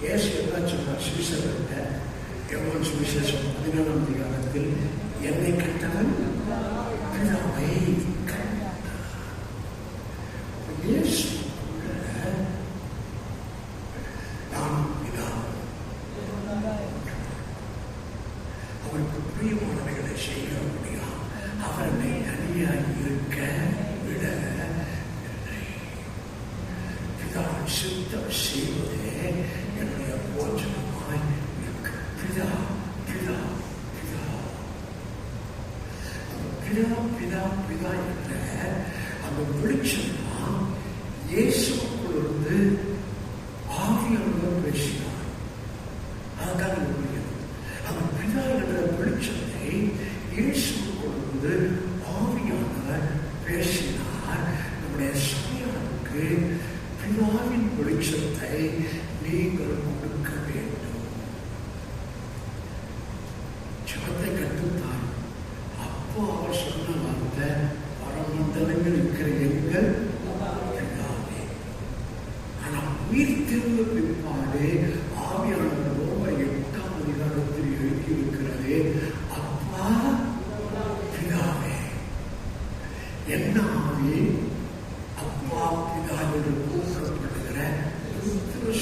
இயேசு என்ன சொன்னார் சீசர்கிட்ட? யோவான் சுவிசேஷம் 14ஆம் அதிகாரத்தில், என்னை கண்டவன் பிதாவை கண்டார். இயேசு நான் பிதா, அவருக்கு பிரியமானவைகளை செய்ய முடியும். அவரை தனியாக இருக்க விடவில்லை. பிதாவின் சித்தம் செய்வதே என்னுடைய போஜனமாய் இருக்கு. பிதா பிதா பிதா பிதா பிதா பிதா என்ற அந்த வெளிச்சம்தான் இயேசுக்குள்ளிருந்து ஆவியானவர் பேசினார். அதுதான் முடியும். அந்த பிதா என்ற வெளிச்சத்தை இயேசுக்குள்ளிருந்து ஆவியானவர் பேசினார். நம்முடைய சபையாருக்கு பிதாவின் வெளிச்சத்தை நீங்கள் கொடுக்க வேண்டும். ஜெபத்தை கற்றுத்தான். அப்போ அவர் சொன்ன வார்த்தை, பரமண்டலங்கள் இருக்கிற எங்கள் பிதாவே. ஆனால் உயிர் திரும்ப பிற்பாடு ஆவியானவர் ரோமர் 8ஆம் அதிகாரத்தில் எழுதியிருக்கிறது, அப்பா பிதாவே. என்ன ஆவி? அப்பா பிதா என்று கூறப்படுகிற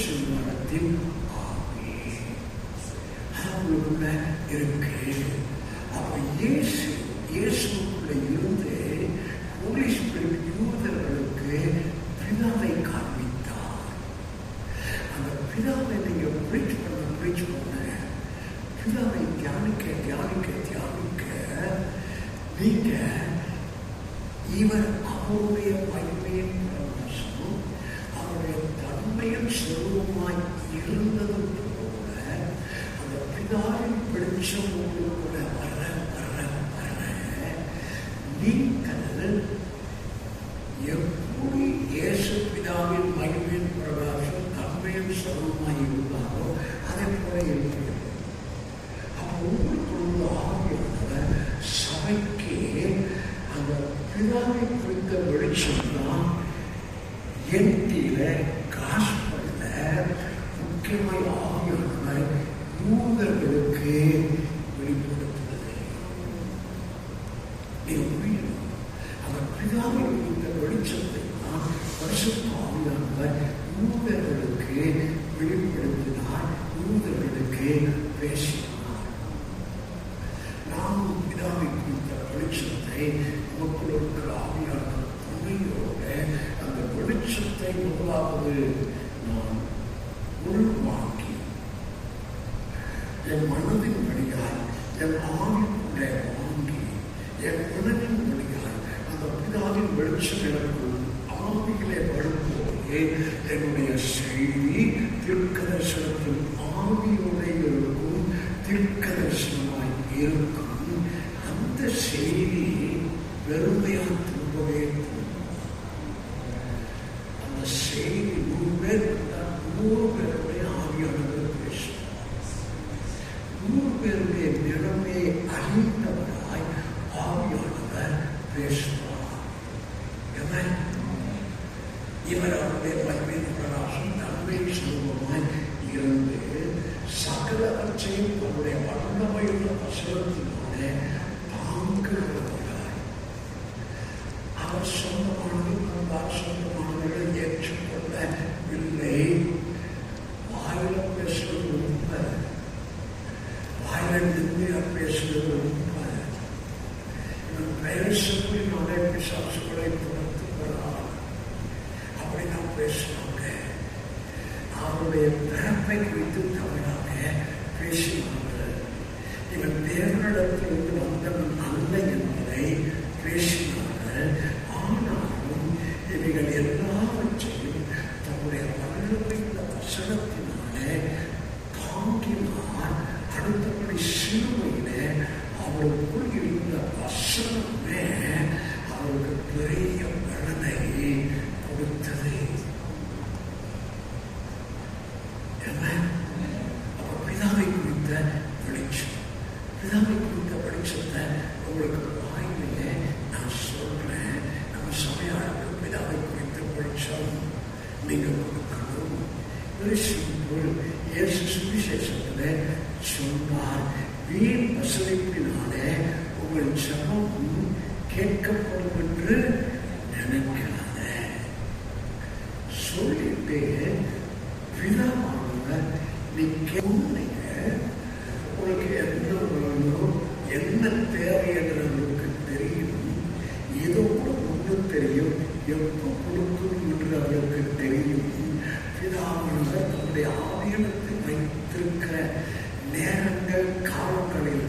சிம்மானத்தின் ஆவி அவங்களுக்குள்ள இருக்கு. அப்ப இயேசுக்குள்ள இருந்து ஹோலி ஸ்பிரிட் யூதர்களுக்கு பிதாவை காண்பித்தார். அந்த பிதாவை நீங்க பிரீச் பண்ண பிதாவை தியானிக்க நீங்க இவர் அவருடைய மகிமையின் பிரகாசம், அவருடைய தன்மையின் சுரூபமாய் இருந்தது போல அந்த பிதாவின் வெளிச்சம் உங்களுக்குள்ள வர நீங்கள் எப்படி இயேசு பிதாவின் மகிமையின் பிரகாசம் தன்மையின் சுரூபமாய் இருந்தாரோ அதை போல இருக்கிறது. அப்போ உங்களுக்குள்ள ஆவியானவர் சபைக்கு அந்த பிதாவை குறித்த வெளிச்சம்தான் என்டில காஸ்பல்ல முக்கியமாய் ஆவியானவர் யூதர்களுக்கு வெளிப்படுத்துகிறது. அந்த பிதாவை குறித்த வெளிச்சத்தை தான் பரிசுத்த ஆவியானவர் யூதர்களுக்கு வெளிப்படுத்தினார், யூதர்களுக்கு பேசினார். நாமும் பிதாவை குறித்த வெளிச்சத்தை மக்கள் இருக்கிற ஆவியானவர் துணையோட அந்த வெளிச்சத்தை முதலாவது நான் உள்வாங்கி என் மனதின் வழியாய் என் ஆவிக்குள்ளே வாங்கி என் மனதின் வழியாய் அந்த பிதாவின் வெளிச்சம் எனக்கு ஆவியிலே வரும்போது என்னுடைய செய்தி தீர்க்கதரிசனத்தின் ஆவியோட இருக்கும், தீர்க்கதரிசனமாய் இருக்கும். அந்த செய்தி பெருமையாக திரும்பவே அந்த செய்தி 100 பேருடைய ஆவியானவர் பேசுவார். 100 பேருடைய நிலைமையை அறிந்தவராய் ஆவியானவர் பேசுவார். இவர் அவருடைய மகிமையின் பிரகாசம் தன்மையின் சுரூபமாய் இருந்து சகலவற்றையும் தன்னுடைய வல்லமையுள்ள வசனத்தினோட தாங்குகிறவராய் அவர் சொந்தமானது தந்தார் சொந்தமானவர்களை ஏற்றுக்கொள்ளவில்லை. வாயில பேசுவது உண்மை, வாயில நிம்மதியாக பேசுவது உண்மை. இவன் பேசக்கூடிய பிசாசுகளை துரத்துகிறார். அப்படி நான் பேசுவாங்க. அவருடைய பிறப்பை குறித்து தவறாக பேசினார்கள். இவன் தேவனிடத்திலிருந்து வந்தவன் அல்ல என்பதை பேசினார்கள். ஆனாலும் இவைகள் எல்லாவற்றையும் தன்னுடைய வல்லமையுள்ள வசனத்தினாலே தாங்கினார். அடுத்தபடி சிலுவையிலே அவருக்குள் இருந்த வசனமே அவருக்கு பெரிய பலனை கொடுத்தது. அப்ப பிதாவை குறித்த வெளிச்சம், பிதாவை குறித்த வெளிச்சத்தை உங்களுக்கு வாயிலே நான் சொல்றேன். நம்ம சபையாளர்கள் பிதாவை குறித்த வெளிச்சம் நீங்க கொடுக்கணும். Very simple. இயேசு சுவிசேஷத்தில் சொன்னார், வீண் வசதிப்பினாலே உங்கள் ஜெபம் கேட்கப்படும் என்று நினைக்காத. சொல்லிட்டு விதமானவர் நீ கேளுங்க, உனக்கு என்ன வேணும், என்ன தேவை என்று தெரியும். இதோட ஒன்று தெரியும், எப்போ கொடுக்கணும் என்று அவருக்கு தெரியும். பிதாவானவர் நம்முடைய ஆதீனத்தில் வைத்திருக்கிற நேரங்கள் காலங்களில்